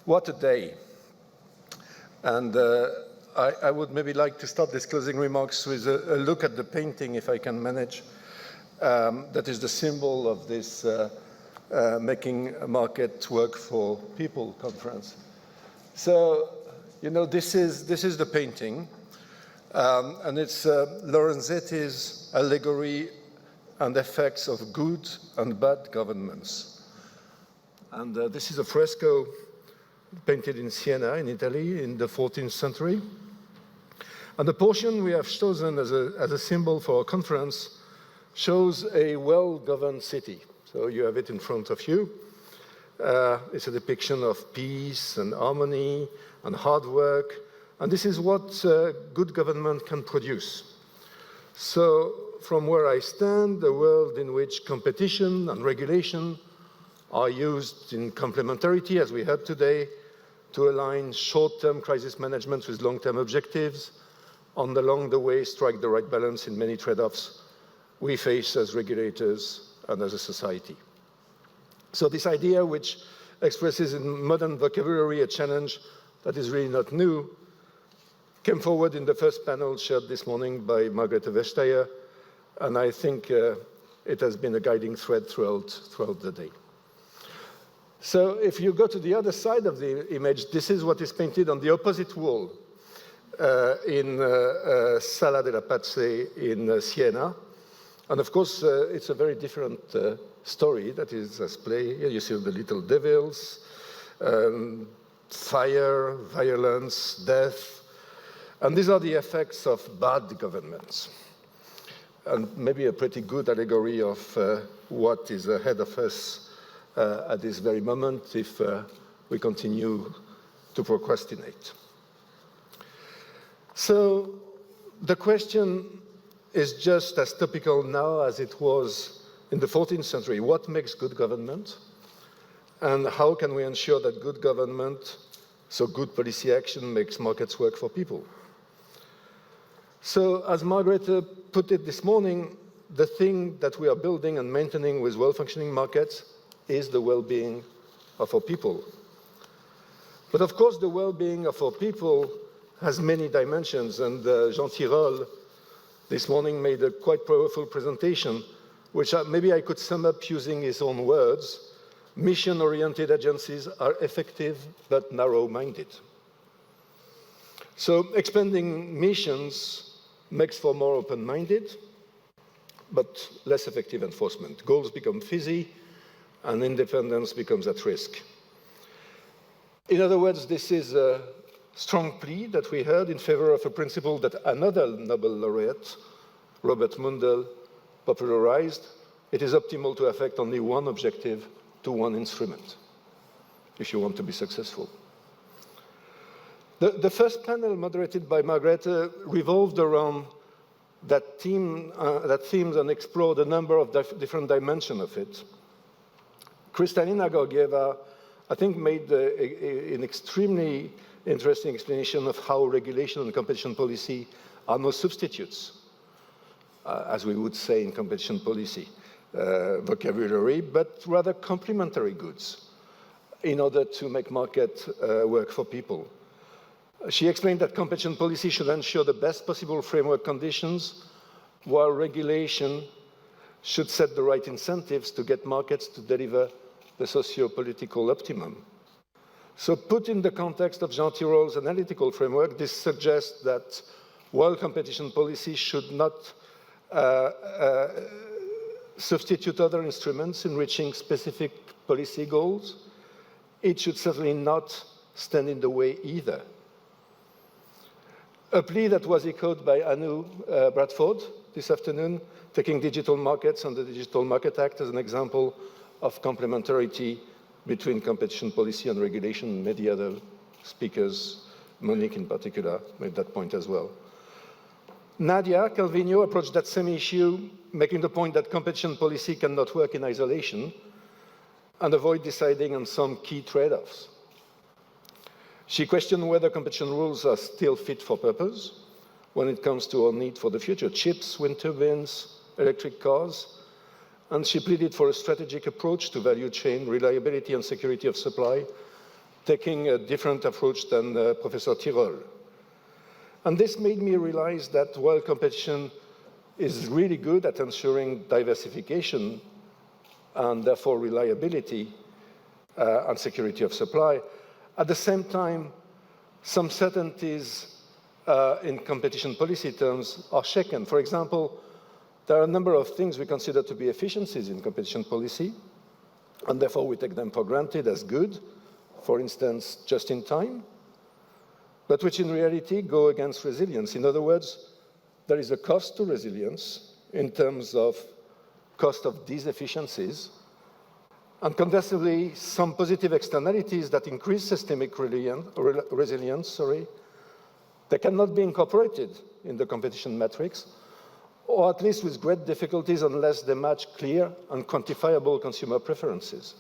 What a day. And I would maybe like to start these closing remarks with a look at the painting, if I can manage. That is the symbol of this Making a Market Work for People conference. So, you know, this is the painting, and it's Lorenzetti's allegory and effects of good and bad governments. And this is a fresco painted in Siena, in Italy, in the 14th century. And the portion we have chosen as a symbol for our conference shows a well-governed city. So you have it in front of you. It's a depiction of peace and harmony and hard work. And this is what good government can produce. So from where I stand, a world in which competition and regulation are used in complementarity, as we heard today, to align short-term crisis management with long-term objectives, and along the way strike the right balance in many trade-offs we face as regulators and as a society. So this idea, which expresses in modern vocabulary a challenge that is really not new, came forward in the first panel shared this morning by Margrethe Vestager, and I think it has been a guiding thread throughout the day. So if you go to the other side of the image, this is what is painted on the opposite wall in Sala della Pace in Siena. And of course, it's a very different story that is at play. Here you see the little devils, fire, violence, death. And these are the effects of bad governments. And maybe a pretty good allegory of what is ahead of us at this very moment if we continue to procrastinate. So the question is just as topical now as it was in the 14th century. What makes good government? And how can we ensure that good government, so good policy action, makes markets work for people? So as Margrethe put it this morning, the thing that we are building and maintaining with well-functioning markets is the well-being of our people. But of course, the well-being of our people has many dimensions, and Jean Tirole this morning made a quite powerful presentation, which maybe I could sum up using his own words. Mission-oriented agencies are effective but narrow-minded. So expanding missions makes for more open-minded, but less effective enforcement. Goals become fuzzy, and independence becomes at risk. In other words, this is a strong plea that we heard in favor of a principle that another Nobel laureate, Robert Mundell, popularized. It is optimal to affect only one objective to one instrument, if you want to be successful. The first panel, moderated by Margrethe, revolved around that theme and explored a number of different dimensions of it. Kristalina Georgieva, I think, made an extremely interesting explanation of how regulation and competition policy are no substitutes, as we would say in competition policy vocabulary, but rather complementary goods in order to make market work for people. She explained that competition policy should ensure the best possible framework conditions, while regulation should set the right incentives to get markets to deliver the socio-political optimum. So put in the context of Jean Tirole's analytical framework, this suggests that while competition policy should not substitute other instruments in reaching specific policy goals, it should certainly not stand in the way either. A plea that was echoed by Anu Bradford this afternoon, taking digital markets and the Digital Market Act as an example of complementarity between competition policy and regulation. Many other speakers, Monique in particular, made that point as well. Nadia Calvino approached that same issue, making the point that competition policy cannot work in isolation and avoid deciding on some key trade-offs. She questioned whether competition rules are still fit for purpose when it comes to our need for the future: chips, wind turbines, electric cars. And she pleaded for a strategic approach to value chain, reliability and security of supply, taking a different approach than Professor Tirole. And this made me realize that while competition is really good at ensuring diversification and therefore reliability and security of supply, at the same time, some certainties in competition policy terms are shaken. For example, there are a number of things we consider to be efficiencies in competition policy, and therefore we take them for granted as good, for instance, just in time, but which in reality go against resilience. In other words, there is a cost to resilience in terms of cost of these efficiencies, and conversely, some positive externalities that increase systemic resilience, they cannot be incorporated in the competition metrics, or at least with great difficulties unless they match clear and quantifiable consumer preferences.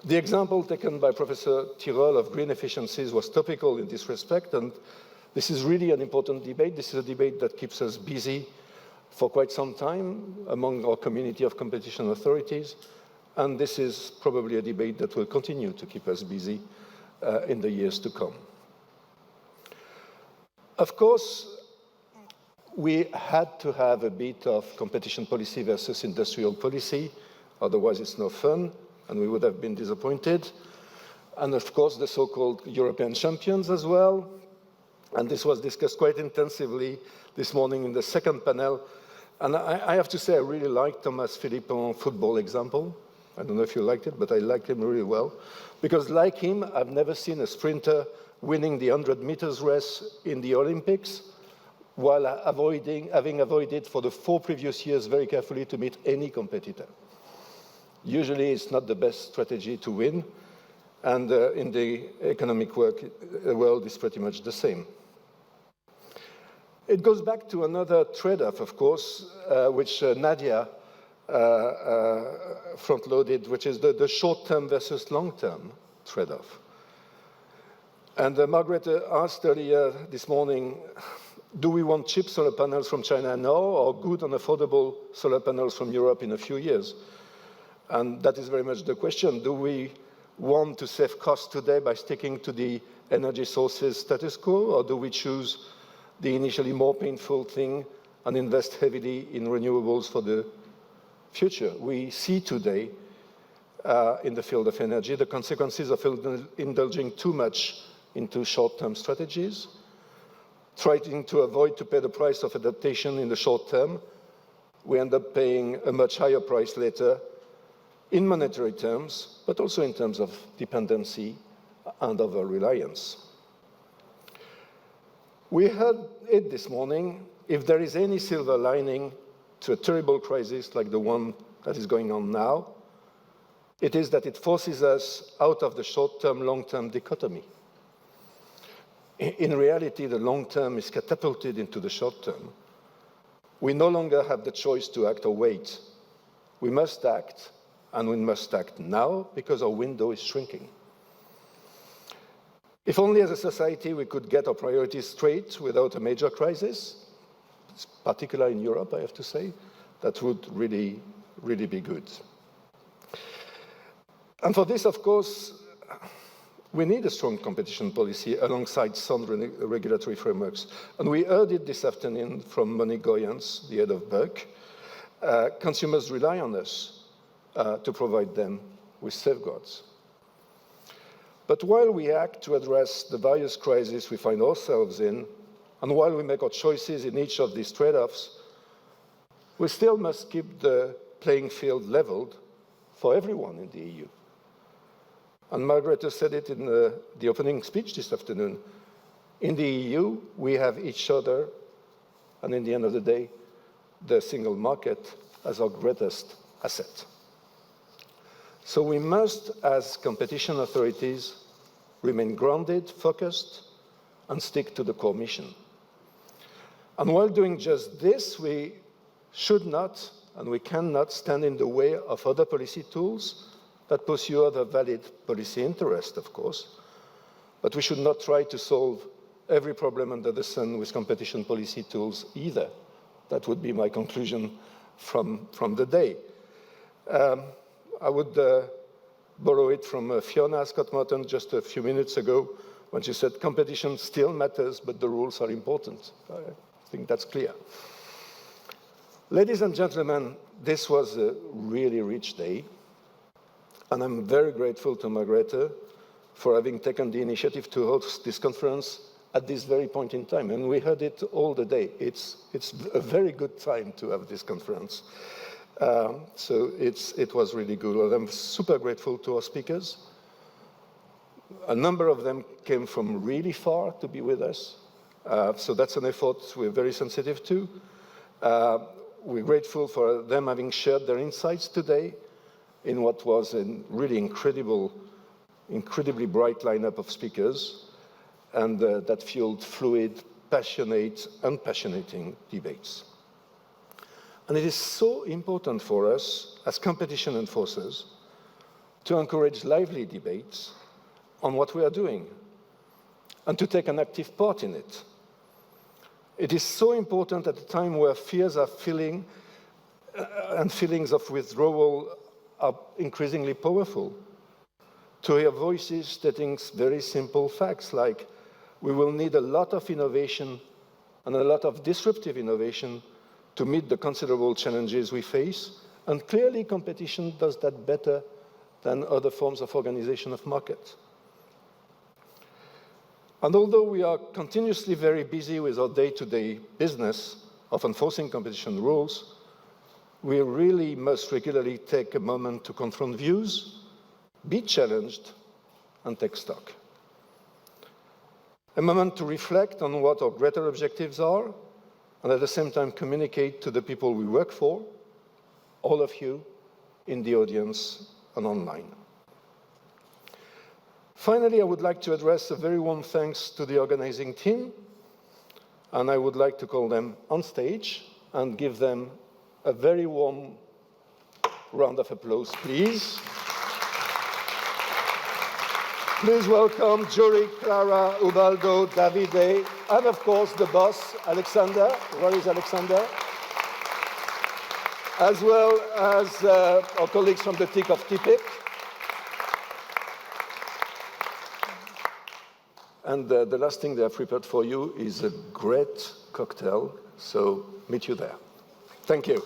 The example taken by Professor Tirole of green efficiencies was topical in this respect, and this is really an important debate. This is a debate that keeps us busy for quite some time among our community of competition authorities, and this is probably a debate that will continue to keep us busy in the years to come. Of course, we had to have a bit of competition policy versus industrial policy, otherwise it's no fun, and we would have been disappointed. And of course, the so-called European champions as well. And this was discussed quite intensively this morning in the second panel. And I have to say, I really liked Thomas Philippon's football example. I don't know if you liked it, but I liked him really well. Because like him, I've never seen a sprinter winning the 100 meters race in the Olympics while having avoided for the 4 previous years very carefully to meet any competitor. Usually, it's not the best strategy to win, and in the economic world, it's pretty much the same. It goes back to another trade-off, of course, which Nadia front-loaded, which is the short-term versus long-term trade-off. And Margaret asked earlier this morning, do we want cheap solar panels from China now, or good and affordable solar panels from Europe in a few years? And that is very much the question. Do we want to save costs today by sticking to the energy sources status quo, or do we choose the initially more painful thing and invest heavily in renewables for the future? We see today in the field of energy the consequences of indulging too much into short-term strategies, trying to avoid to pay the price of adaptation in the short term. We end up paying a much higher price later in monetary terms, but also in terms of dependency and over-reliance. We heard it this morning. If there is any silver lining to a terrible crisis like the one that is going on now, it is that it forces us out of the short-term, long-term dichotomy. In reality, the long term is catapulted into the short term. We no longer have the choice to act or wait. We must act, and we must act now because our window is shrinking. If only as a society we could get our priorities straight without a major crisis, particularly in Europe, I have to say, that would really, really be good. And for this, of course, we need a strong competition policy alongside sound regulatory frameworks. And we heard it this afternoon from Monique Goyens, the head of BUC. Consumers rely on us to provide them with safeguards. But while we act to address the various crises we find ourselves in, and while we make our choices in each of these trade-offs, we still must keep the playing field leveled for everyone in the EU. And Margaret said it in the opening speech this afternoon. In the EU, we have each other, and in the end of the day, the single market as our greatest asset. So we must, as competition authorities, remain grounded, focused, and stick to the core mission. And while doing just this, we should not, and we cannot stand in the way of other policy tools that pursue other valid policy interests, of course. But we should not try to solve every problem under the sun with competition policy tools either. That would be my conclusion from the day. I would borrow it from Fiona Scott-Morton just a few minutes ago when she said competition still matters, but the rules are important. I think that's clear. Ladies and gentlemen, this was a really rich day, and I'm very grateful to Margrethe for having taken the initiative to host this conference at this very point in time. And we heard it all the day. It's a very good time to have this conference. So it was really good. Well, I'm super grateful to our speakers. A number of them came from really far to be with us. So that's an effort we're very sensitive to. We're grateful for them having shared their insights today in what was a really incredibly bright lineup of speakers, and that fueled fluid, passionate, and passionating debates. And it is so important for us as competition enforcers to encourage lively debates on what we are doing and to take an active part in it. It is so important at a time where fears are feeling and feelings of withdrawal are increasingly powerful, to hear voices stating very simple facts like we will need a lot of innovation and a lot of disruptive innovation to meet the considerable challenges we face, and clearly competition does that better than other forms of organization of market. And although we are continuously very busy with our day-to-day business of enforcing competition rules, we really must regularly take a moment to confront views, be challenged, and take stock. A moment to reflect on what our greater objectives are, and at the same time communicate to the people we work for, all of you in the audience and online. Finally, I would like to address a very warm thanks to the organizing team, and I would like to call them on stage and give them a very warm round of applause, please. Please welcome Jory, Clara, Ubaldo, Davide, and of course the boss, Alexander. Where is Alexander? As well as our colleagues from the TIC of TIPIC. And the last thing they have prepared for you is a great cocktail, so meet you there. Thank you.